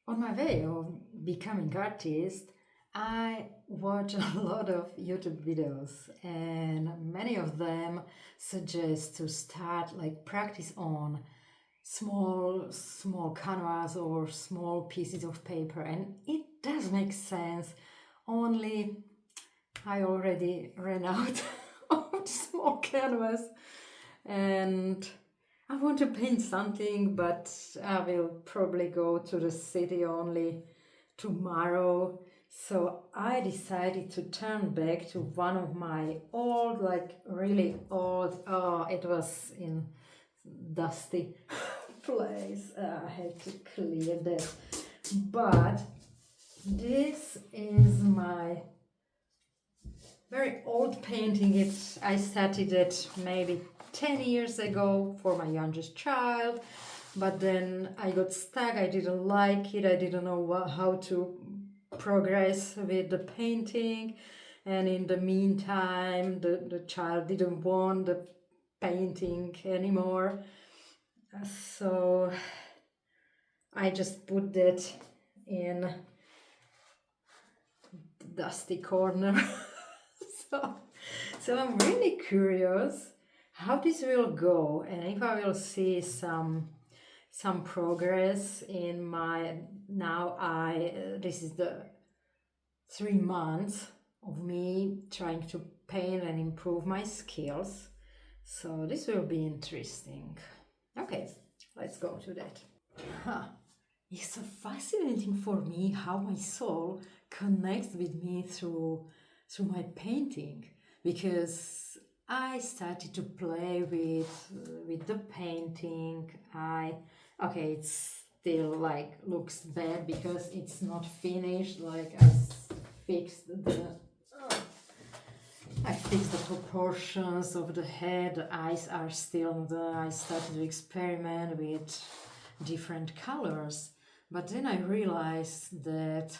On my way of becoming artist, I watch a lot of YouTube videos, and many of them suggest to start like practice on small canvas or small pieces of paper, and it does make sense. Only I already ran out of small canvas, and I want to paint something, but I will probably go to the city only tomorrow. So I decided to turn back to one of my old, like really old, oh, it was in dusty place. I had to clear that. But this is my very old painting. I started it maybe 10 years ago for my youngest child, but then I got stuck. I didn't like it. I didn't know how to progress with the painting, and in the meantime the child didn't want the painting anymore, so I just put that in the dusty corner. so so I'm really curious how this will go, and if I will see some progress in my now I this is the 3 months of me trying to paint and improve my skills. So this will be interesting. Okay, let's go to that. Huh. It's so fascinating for me how my soul connects with me through my painting, because I started to play with the painting. Okay, it's still like looks bad because it's not finished. Like fixed the I fixed the proportions of the head. The eyes are still the. I started to experiment with different colors, but then I realized that,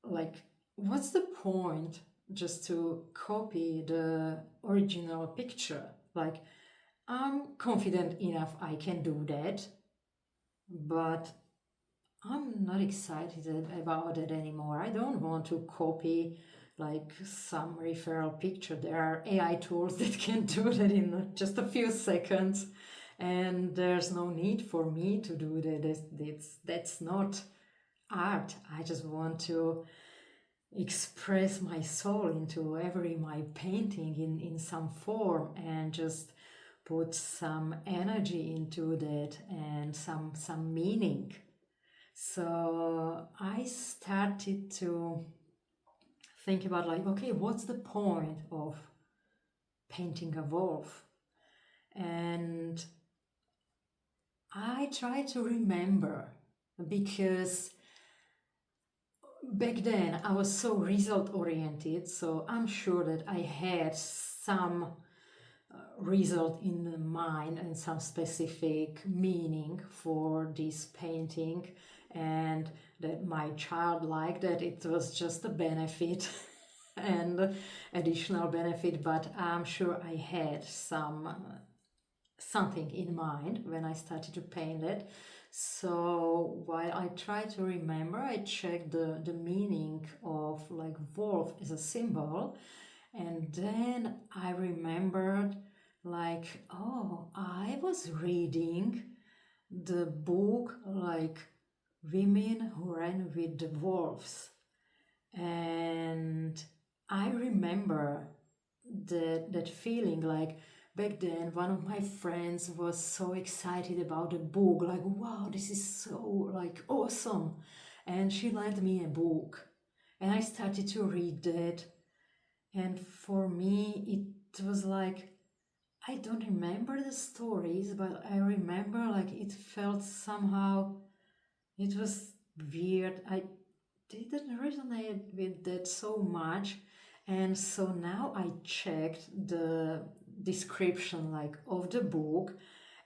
like, what's the point just to copy the original picture? Like, I'm confident enough I can do that, but I'm not excited about it anymore. I don't want to copy like some referral picture. There are AI tools that can do that in just a few seconds, and there's no need for me to do that. That's not art. I just want to express my soul into every my painting in some form, and just put some energy into that and some meaning. So I started to think about, like, okay, what's the point of painting a wolf? And I try to remember, because back then I was so result oriented, so I'm sure that I had some result in mind and some specific meaning for this painting, and that my child liked that. It was just a benefit and additional benefit, but I'm sure I had something in mind when I started to paint it. So while I try to remember, I checked the meaning of like wolf as a symbol, and then I remembered, like, oh, I was reading the book like Women Who Ran with the Wolves, and I remember that feeling. Like, back then one of my friends was so excited about the book, like, wow, this is so like awesome, and she lent me a book, and I started to read that. And for me it was like, I don't remember the stories, but I remember like it felt somehow, it was weird. I didn't resonate with that so much. And so now I checked the description like of the book,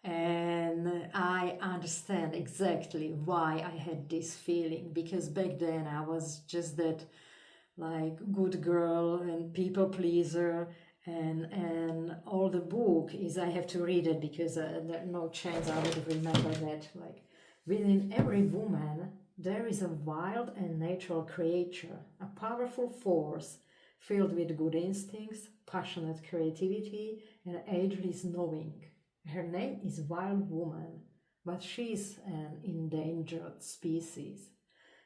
and I understand exactly why I had this feeling, because back then I was just that like good girl and people pleaser, and all the book is I have to read it because there no chance I would remember that. Like, within every woman is a wild and natural creature, a powerful force filled with good instincts, passionate creativity, and ageless knowing. Her name is Wild Woman, but she is an endangered species.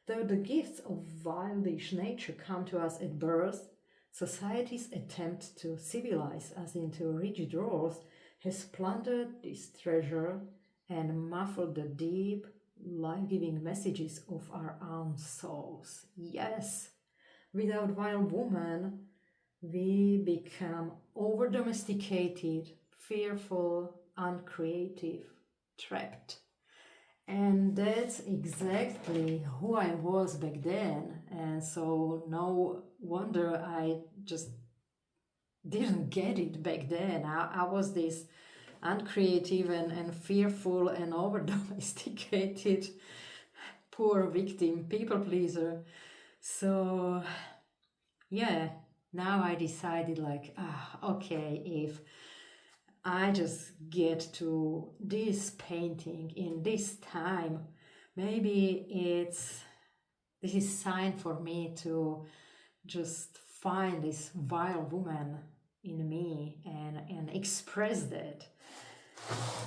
Though the gifts of wildish nature come to us at birth, society's attempt to civilize us into rigid roles has plundered this treasure and muffled the deep, life-giving messages of our own souls. Yes, without Wild Woman, we become over-domesticated, fearful, uncreative, trapped. And that's exactly who I was back then. And so no wonder I just didn't get it back then. I was this uncreative and fearful and over domesticated poor victim, people pleaser. So, yeah, now I decided, like, okay, if I just get to this painting in this time, maybe this is sign for me to just find this wild woman in me and express that.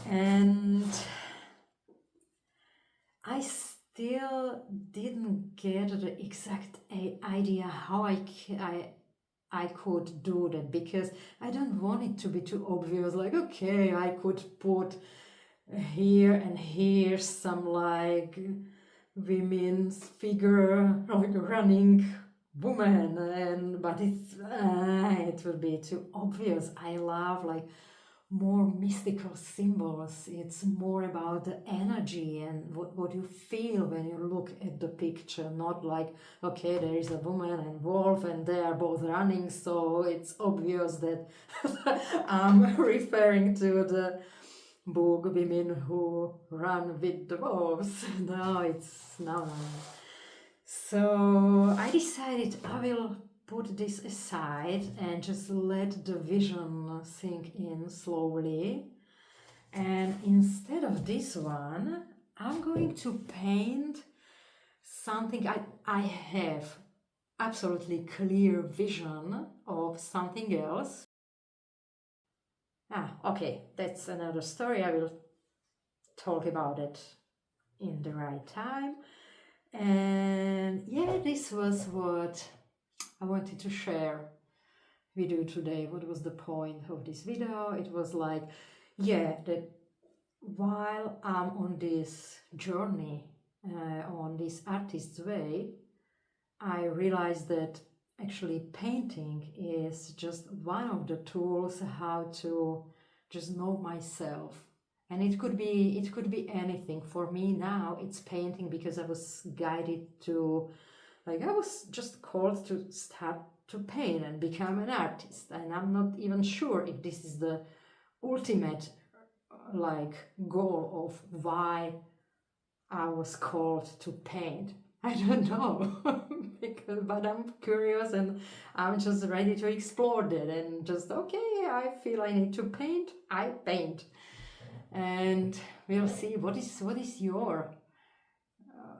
And I still didn't get the exact idea how I could do that, because I don't want it to be too obvious, like, okay, I could put here and here some like women's figure, like a running woman, but it will be too obvious. I love like more mystical symbols. It's more about the energy and what you feel when you look at the picture, not like, okay, there is a woman and wolf and they are both running, so it's obvious that I'm referring to the book Women Who Run with the Wolves. No. So I decided I will put this aside and just let the vision sink in slowly. And instead of this one, I'm going to paint something I have absolutely clear vision of something else. Okay, that's another story. I will talk about it in the right time. And yeah, this was what I wanted to share with you today. What was the point of this video? It was like, yeah, that while I'm on this journey, on this artist's way, I realized that actually painting is just one of the tools how to just know myself. And it could be anything. For me now, it's painting, because I was guided to, like, I was just called to start to paint and become an artist. And I'm not even sure if this is the ultimate, like, goal of why I was called to paint. I don't know, but I'm curious and I'm just ready to explore that and just, okay, I feel I need to paint, I paint. And we'll see what is your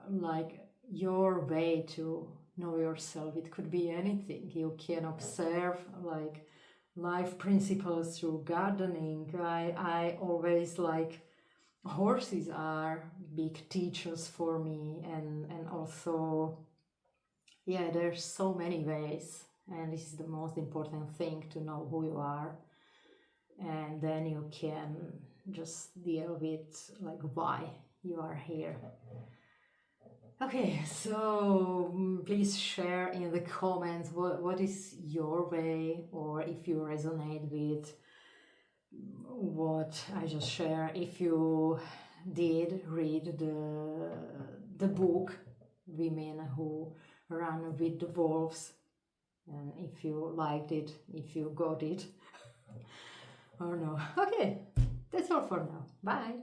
like your way to know yourself. It could be anything. You can observe like life principles through gardening. I always like horses are big teachers for me, and also, yeah, there's so many ways, and this is the most important thing, to know who you are, and then you can just deal with like why you are here. Okay, so please share in the comments what is your way, or if you resonate with what I just shared, if you did read the book Women Who Run with the Wolves, and if you liked it, if you got it or no. Okay, that's all for now. Bye.